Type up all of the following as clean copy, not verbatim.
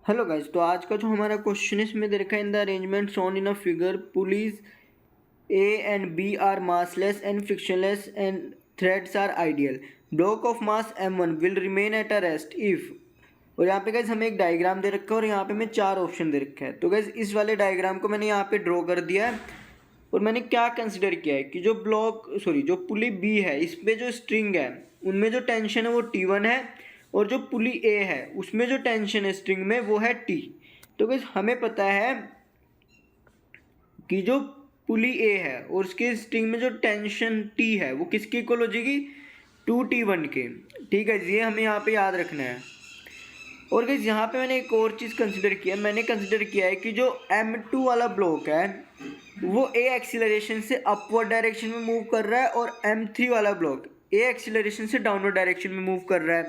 Hello guys, तो आज का जो हमारा क्वेश्चन है इसमें दे रखा है in the arrangement shown in a figure pulleys A and B are massless and frictionless and threads are ideal. Block of mass m1 will remain at a rest if. और यहाँ पे गाइस हमें एक डायग्राम दे रखा है और यहाँ पे हमें 4 ऑप्शन दे रखा है। तो गाइस इस वाले डायग्राम को मैंने यहाँ पे ड्रॉ कर दिया है और मैंने क्या कंसिडर किया है कि जो पुली बी है इस पे जो स्ट्रिंग है उनमें जो टेंशन है वो T1 है और जो पुली ए है उसमें जो टेंशन है स्ट्रिंग में वो है T। तो गाइस हमें पता है कि जो पुली ए है और उसके स्ट्रिंग में जो टेंशन T है वो किसकी इक्वल हो जाएगी 2T1 के। ठीक है, ये हमें यहाँ पे याद रखना है। और गाइस यहाँ पे मैंने एक और चीज़ कंसिडर किया, मैंने कंसिडर किया है कि जो M2 वाला ब्लॉक है वो ए एक्सीलरेशन से अपवर्ड डायरेक्शन में मूव कर रहा है और M3 वाला ब्लॉक ए एक्सीलरेशन से डाउनवर्ड डायरेक्शन में मूव कर रहा है।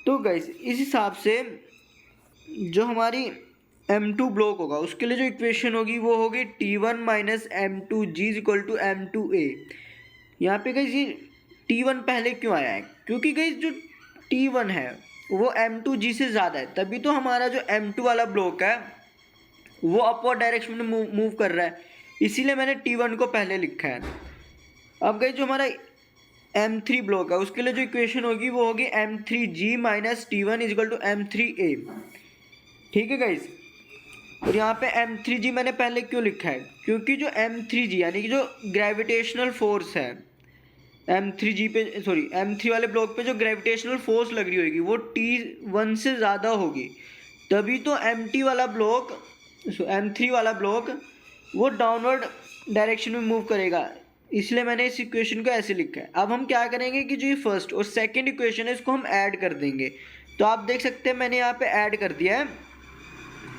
तो गाइस इस हिसाब से जो हमारी M2 ब्लॉक होगा उसके लिए जो इक्वेशन होगी वो होगी T1 minus M2G equal to M2A। यहाँ पे गाइस ये T1 पहले क्यों आया है, क्योंकि गाइस जो T1 है वो M2G से ज़्यादा है, तभी तो हमारा जो M2 वाला ब्लॉक है वो अपवर्ड डायरेक्शन में मूव कर रहा है, इसीलिए मैंने T1 को पहले लिखा है। अब गाइस जो हमारा M3 ब्लॉक है उसके लिए जो इक्वेशन होगी वो होगी M3G minus T1 is equal to M3A। ठीक है गाइस, और यहाँ पे M3G मैंने पहले क्यों लिखा है, क्योंकि जो M3G यानी कि जो ग्रेविटेशनल फोर्स है M3 वाले ब्लॉक पे जो ग्रेविटेशनल फोर्स लग रही होगी वो T1 से ज़्यादा होगी, तभी तो M3 वाला ब्लॉक वो डाउनवर्ड डायरेक्शन में मूव करेगा, इसलिए मैंने इस इक्वेशन को ऐसे लिखा है। अब हम क्या करेंगे कि जो ये फर्स्ट और सेकंड इक्वेशन है इसको हम ऐड कर देंगे। तो आप देख सकते हैं मैंने यहाँ पे ऐड कर दिया है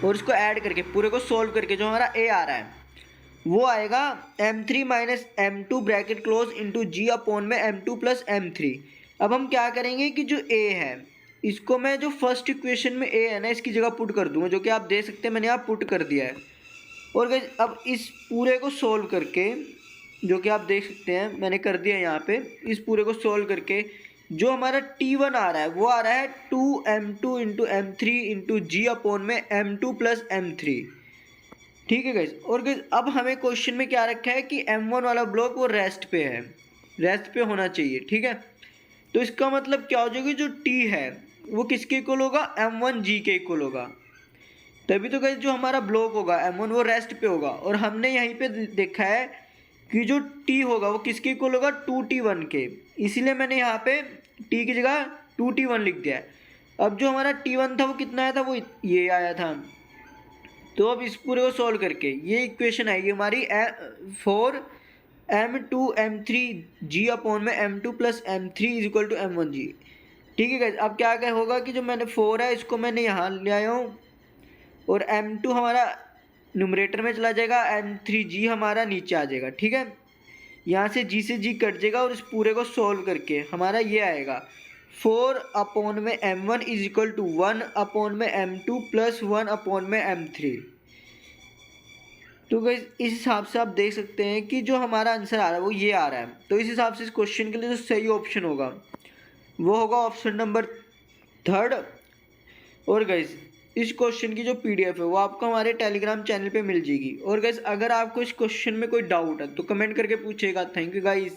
और इसको ऐड करके पूरे को सोल्व करके जो हमारा ए आ रहा है वो आएगा M3 minus M2 bracket close into G upon में M2 प्लस M3। अब हम क्या करेंगे कि जो ए है इसको मैं जो फर्स्ट इक्वेशन में ए है ना इसकी जगह पुट कर दूंगा, जो कि आप देख सकते हैं मैंने यहाँ पुट कर दिया है। और गाइस अब इस पूरे को सोल्व करके जो कि आप देख सकते हैं मैंने कर दिया है यहाँ पे, इस पूरे को सोल्व करके जो हमारा T1 आ रहा है वो आ रहा है 2M2 into M3 into G upon में M2 प्लस M3। ठीक है गाइस, और गाइस अब हमें क्वेश्चन में क्या रखा है कि M1 वाला ब्लॉक वो रेस्ट पे है, रेस्ट पे होना चाहिए। ठीक है, तो इसका मतलब क्या हो जाएगी, जो T है वो किसके इक्वल होगा M1G के इक्वल होगा, तभी तो गाइस जो हमारा ब्लॉक होगा M1 वो रेस्ट पे होगा। और हमने यहीं पे देखा है कि जो T होगा वो किसके इक्वल होगा 2T1 के, इसीलिए मैंने यहाँ पे T की जगह 2T1 लिख दिया है। अब जो हमारा T1 था वो कितना आया था, वो ये आया था। तो अब इस पूरे को सॉल्व करके ये इक्वेशन आएगी हमारी 4M2M3G अपॉन में M2 plus M3 is equal to M1G। ठीक है गाइस, अब क्या क्या होगा कि जो मैंने 4 है इसको मैंने यहाँ ले आया हूँ और M2 हमारा न्यूमरेटर में चला जाएगा, M3G हमारा नीचे आ जाएगा। ठीक है, यहाँ से G से G कट जाएगा और इस पूरे को सॉल्व करके हमारा ये आएगा 4 अपॉन में M1 is equal to 1 upon में M2 प्लस 1 अपॉन में M3। तो गाइस इस हिसाब से आप देख सकते हैं कि जो हमारा आंसर आ रहा है वो ये आ रहा है। तो इस हिसाब से इस क्वेश्चन के लिए जो सही ऑप्शन होगा वो होगा ऑप्शन नंबर 3। और गाइस इस क्वेश्चन की जो PDF है वो आपको हमारे टेलीग्राम चैनल पे मिल जाएगी। और गाइस अगर आपको इस क्वेश्चन में कोई डाउट है तो कमेंट करके पूछेगा। Thank you guys.